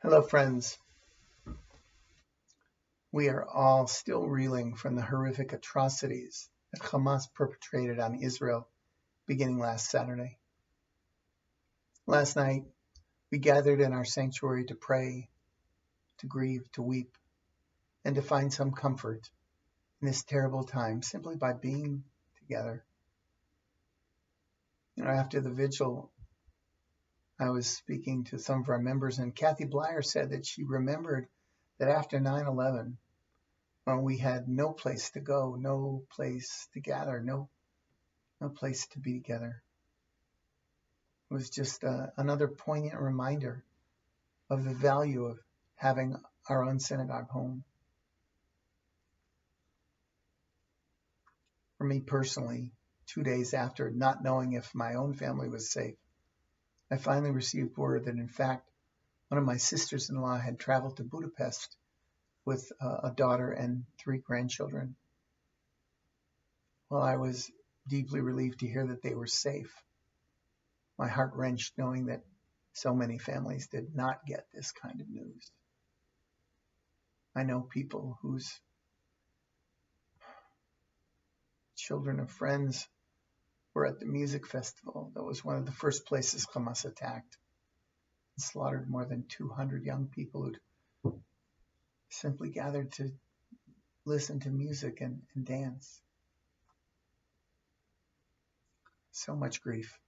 Hello, friends. We are all still reeling from the horrific atrocities that Hamas perpetrated on Israel beginning last Saturday. Last night, we gathered in our sanctuary to pray, to grieve, to weep, and to find some comfort in this terrible time simply by being together. After the vigil, I was speaking to some of our members, and Kathy Blyer said that she remembered that after 9/11, when we had no place to go, no place to gather, no place to be together. It was just another poignant reminder of the value of having our own synagogue home. For me personally, 2 days after not knowing if my own family was safe, I finally received word that in fact, one of my sisters-in-law had traveled to Budapest with a daughter and 3 grandchildren. Well, I was deeply relieved to hear that they were safe. My heart wrenched knowing that so many families did not get this kind of news. I know people whose children and friends were at the music festival. That was one of the first places Hamas attacked and slaughtered more than 200 young people who'd simply gathered to listen to music and dance. So much grief.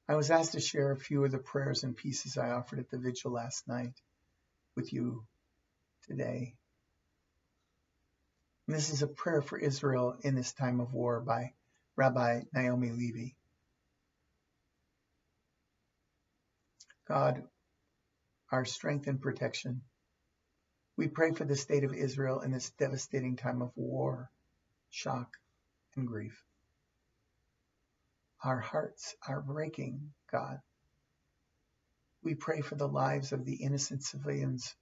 I was asked to share a few of the prayers and pieces I offered at the vigil last night with you today. And this is a prayer for Israel in this time of war by Rabbi Naomi Levy. God, our strength and protection, we pray for the state of Israel in this devastating time of war, shock, and grief. Our hearts are breaking, God. We pray for the lives of the innocent civilians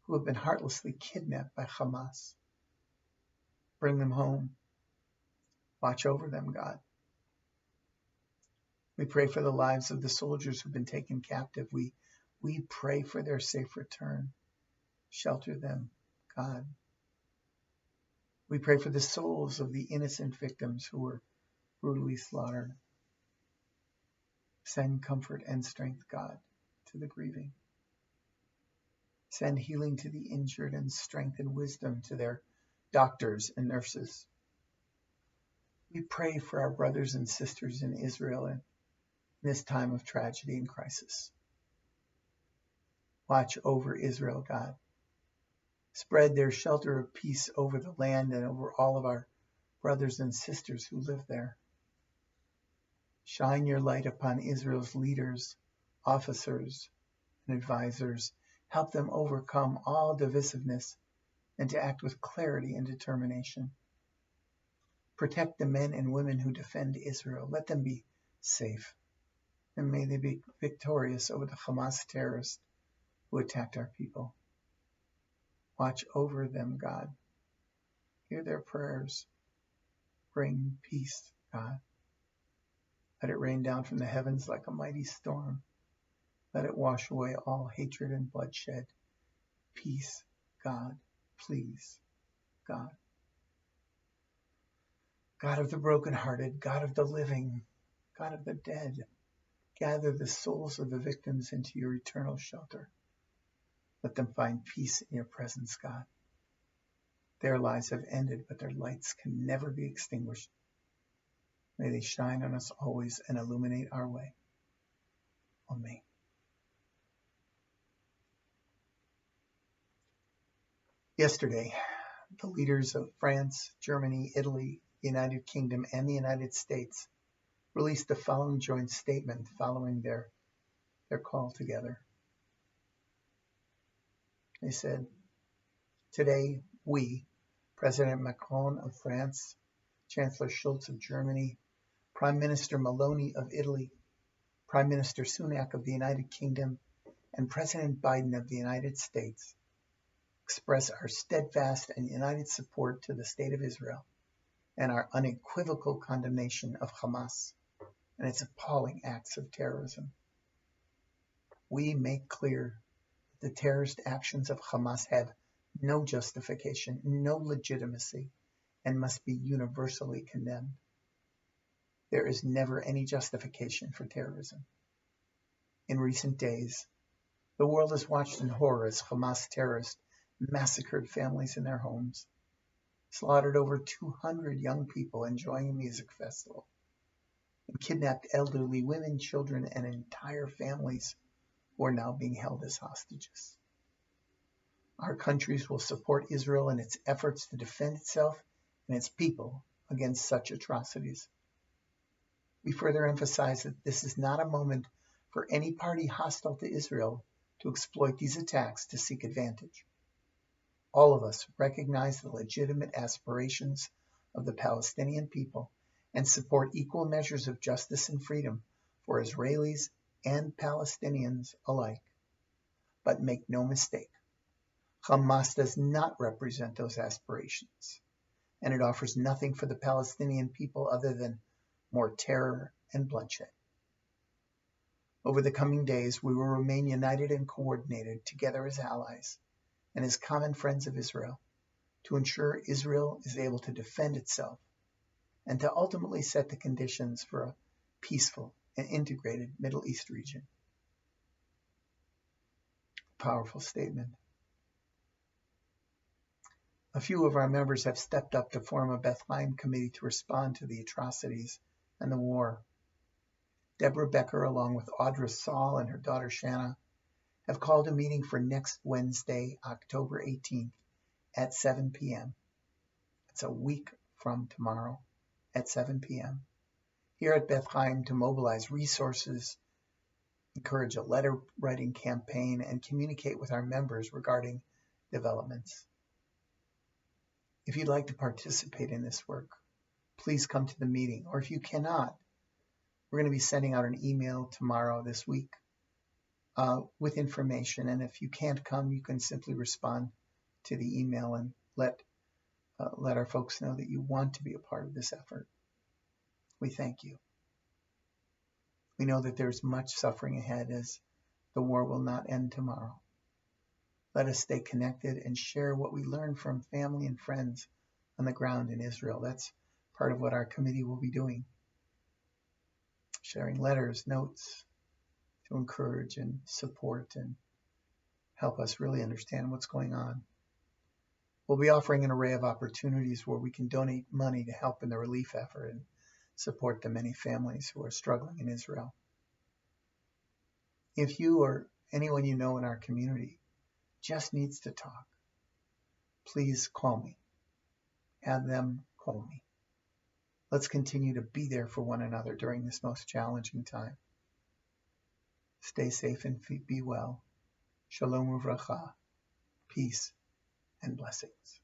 who have been heartlessly kidnapped by Hamas. Bring them home. Watch over them, God. We pray for the lives of the soldiers who've been taken captive. We pray for their safe return. Shelter them, God. We pray for the souls of the innocent victims who were brutally slaughtered. Send comfort and strength, God, to the grieving. Send healing to the injured and strength and wisdom to their doctors and nurses. We pray for our brothers and sisters in Israel in this time of tragedy and crisis. Watch over Israel, God. Spread their shelter of peace over the land and over all of our brothers and sisters who live there. Shine your light upon Israel's leaders, officers, and advisors. Help them overcome all divisiveness and to act with clarity and determination. Protect the men and women who defend Israel. Let them be safe. And may they be victorious over the Hamas terrorists who attacked our people. Watch over them, God. Hear their prayers. Bring peace, God. Let it rain down from the heavens like a mighty storm. Let it wash away all hatred and bloodshed. Peace, God, please, God. God of the brokenhearted, God of the living, God of the dead, gather the souls of the victims into your eternal shelter. Let them find peace in your presence, God. Their lives have ended, but their lights can never be extinguished. May they shine on us always and illuminate our way. Amen. Yesterday, the leaders of France, Germany, Italy, the United Kingdom, and the United States released the following joint statement following their call together. They said, today we, President Macron of France, Chancellor Schulz of Germany, Prime Minister Meloni of Italy, Prime Minister Sunak of the United Kingdom, and President Biden of the United States express our steadfast and united support to the State of Israel and our unequivocal condemnation of Hamas and its appalling acts of terrorism. we make clear that the terrorist actions of Hamas have no justification, no legitimacy, and must be universally condemned. There is never any justification for terrorism. In recent days, the world has watched in horror as Hamas terrorists massacred families in their homes, slaughtered over 200 young people enjoying a music festival, and kidnapped elderly women, children, and entire families who are now being held as hostages. Our countries will support Israel in its efforts to defend itself and its people against such atrocities. We further emphasize that this is not a moment for any party hostile to Israel to exploit these attacks to seek advantage. All of us recognize the legitimate aspirations of the Palestinian people and support equal measures of justice and freedom for Israelis and Palestinians alike. But make no mistake, Hamas does not represent those aspirations, and it offers nothing for the Palestinian people other than more terror and bloodshed. Over the coming days, we will remain united and coordinated together as allies and as common friends of Israel to ensure Israel is able to defend itself and to ultimately set the conditions for a peaceful and integrated Middle East region. Powerful statement. A few of our members have stepped up to form a Beth Chaim committee to respond to the atrocities and the war. Deborah Becker, along with Audra Saul and her daughter Shanna, have called a meeting for next Wednesday, October 18th at 7 p.m. It's a week from tomorrow at 7 p.m. here at Beth Chaim to mobilize resources, encourage a letter writing campaign, and communicate with our members regarding developments. If you'd like to participate in this work, please come to the meeting, or if you cannot, we're going to be sending out an email tomorrow this week with information, and if you can't come, you can simply respond to the email and let our folks know that you want to be a part of this effort. We thank you. We know that there's much suffering ahead as the war will not end tomorrow. Let us stay connected and share what we learn from family and friends on the ground in Israel. That's part of what our committee will be doing. Sharing letters, notes to encourage and support and help us really understand what's going on. We'll be offering an array of opportunities where we can donate money to help in the relief effort and support the many families who are struggling in Israel. If you or anyone you know in our community just needs to talk, please call me. Have them call me. Let's continue to be there for one another during this most challenging time. Stay safe and be well. Shalom uvracha, peace and blessings.